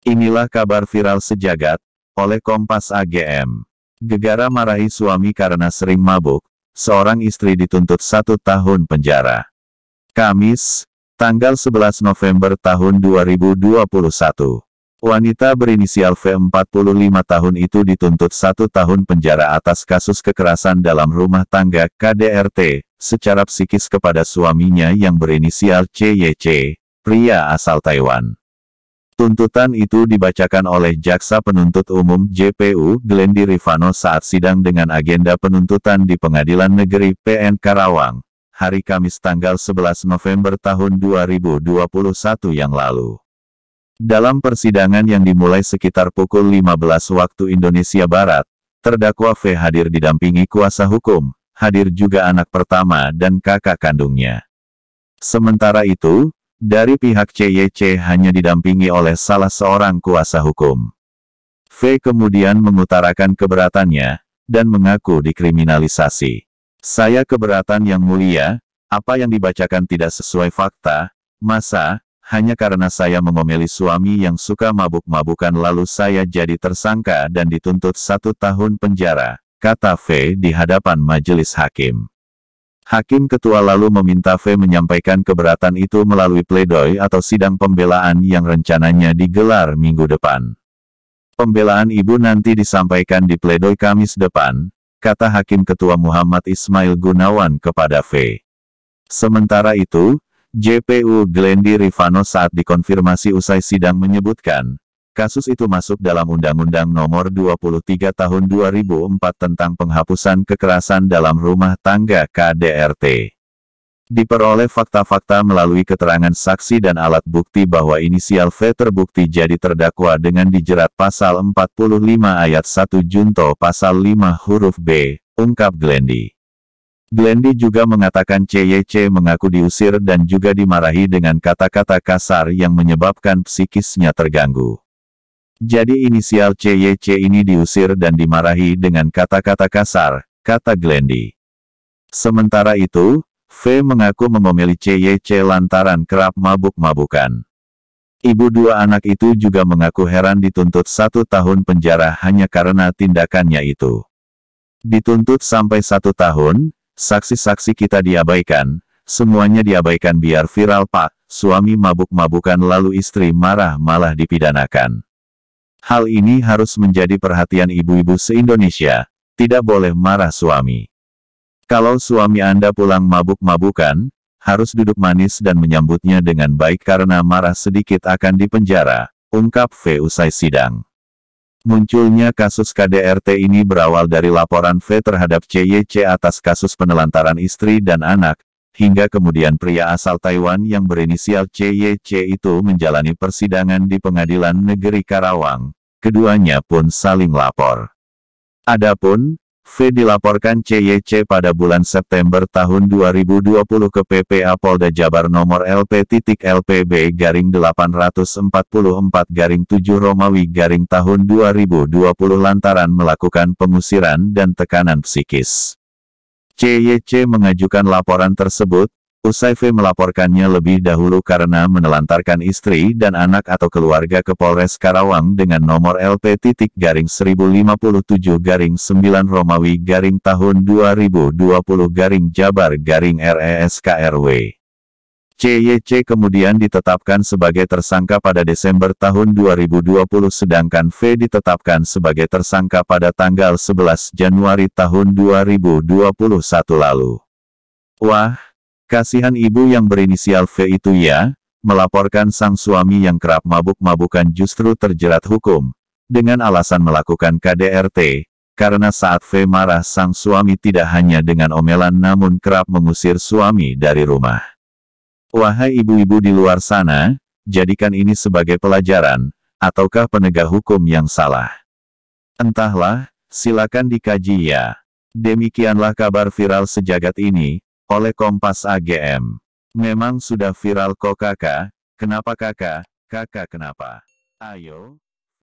Inilah kabar viral sejagat, oleh Kompas AGM. Gegara marahi suami karena sering mabuk, seorang istri dituntut 1 tahun penjara. Kamis, tanggal 11 November tahun 2021. Wanita berinisial V 45 tahun itu dituntut 1 tahun penjara atas kasus kekerasan dalam rumah tangga KDRT, secara psikis kepada suaminya yang berinisial CYC, pria asal Taiwan. Tuntutan itu dibacakan oleh Jaksa Penuntut Umum JPU Glendy Rifano saat sidang dengan agenda penuntutan di Pengadilan Negeri PN Karawang, hari Kamis tanggal 11 November tahun 2021 yang lalu. Dalam persidangan yang dimulai sekitar pukul 15 waktu Indonesia Barat, terdakwa V hadir didampingi kuasa hukum, hadir juga anak pertama dan kakak kandungnya. Sementara itu, dari pihak CYC hanya didampingi oleh salah seorang kuasa hukum. V kemudian mengutarakan keberatannya, dan mengaku dikriminalisasi. Saya keberatan yang mulia, apa yang dibacakan tidak sesuai fakta, masa, hanya karena saya mengomeli suami yang suka mabuk-mabukan lalu saya jadi tersangka dan dituntut 1 tahun penjara, kata V di hadapan majelis hakim. Hakim ketua lalu meminta V menyampaikan keberatan itu melalui pledoi atau sidang pembelaan yang rencananya digelar minggu depan. Pembelaan ibu nanti disampaikan di pledoi Kamis depan, kata Hakim Ketua Muhammad Ismail Gunawan kepada V. Sementara itu, JPU Glendy Rifano saat dikonfirmasi usai sidang menyebutkan, kasus itu masuk dalam Undang-Undang Nomor 23 Tahun 2004 tentang penghapusan kekerasan dalam rumah tangga KDRT. Diperoleh fakta-fakta melalui keterangan saksi dan alat bukti bahwa inisial V terbukti jadi terdakwa dengan dijerat pasal 45 ayat 1 junto pasal 5 huruf B, ungkap Glendy. Glendy juga mengatakan CYC mengaku diusir dan juga dimarahi dengan kata-kata kasar yang menyebabkan psikisnya terganggu. Jadi inisial CYC ini diusir dan dimarahi dengan kata-kata kasar, kata Glendy. Sementara itu, V mengaku mengomeli CYC lantaran kerap mabuk-mabukan. Ibu 2 anak itu juga mengaku heran dituntut 1 tahun penjara hanya karena tindakannya itu. Dituntut sampai 1 tahun, saksi-saksi kita diabaikan, semuanya diabaikan biar viral Pak, suami mabuk-mabukan lalu istri marah malah dipidanakan. Hal ini harus menjadi perhatian ibu-ibu se-Indonesia, tidak boleh marah suami. Kalau suami Anda pulang mabuk-mabukan, harus duduk manis dan menyambutnya dengan baik karena marah sedikit akan dipenjara, ungkap V usai sidang. Munculnya kasus KDRT ini berawal dari laporan V terhadap CYC atas kasus penelantaran istri dan anak, hingga kemudian pria asal Taiwan yang berinisial CYC itu menjalani persidangan di Pengadilan Negeri Karawang. Keduanya pun saling lapor. Adapun, V dilaporkan CYC pada bulan September tahun 2020 ke PPA Polda Jabar nomor LP.LPB-844-7 Romawi tahun 2020 lantaran melakukan pengusiran dan tekanan psikis. CYC mengajukan laporan tersebut, usai V melaporkannya lebih dahulu karena menelantarkan istri dan anak atau keluarga ke Polres Karawang dengan nomor LP.1057-9 Romawi tahun 2020 Jabar RESKRW. CYC kemudian ditetapkan sebagai tersangka pada Desember tahun 2020 sedangkan V ditetapkan sebagai tersangka pada tanggal 11 Januari tahun 2021 lalu. Wah! Kasihan ibu yang berinisial V itu ya, melaporkan sang suami yang kerap mabuk-mabukan justru terjerat hukum, dengan alasan melakukan KDRT, karena saat V marah sang suami tidak hanya dengan omelan namun kerap mengusir suami dari rumah. Wahai ibu-ibu di luar sana, jadikan ini sebagai pelajaran, ataukah penegak hukum yang salah? Entahlah, silakan dikaji ya. Demikianlah kabar viral sejagat ini, oleh Kompas AGM. Memang sudah viral kok kakak, kenapa kakak, kakak kenapa? Ayo.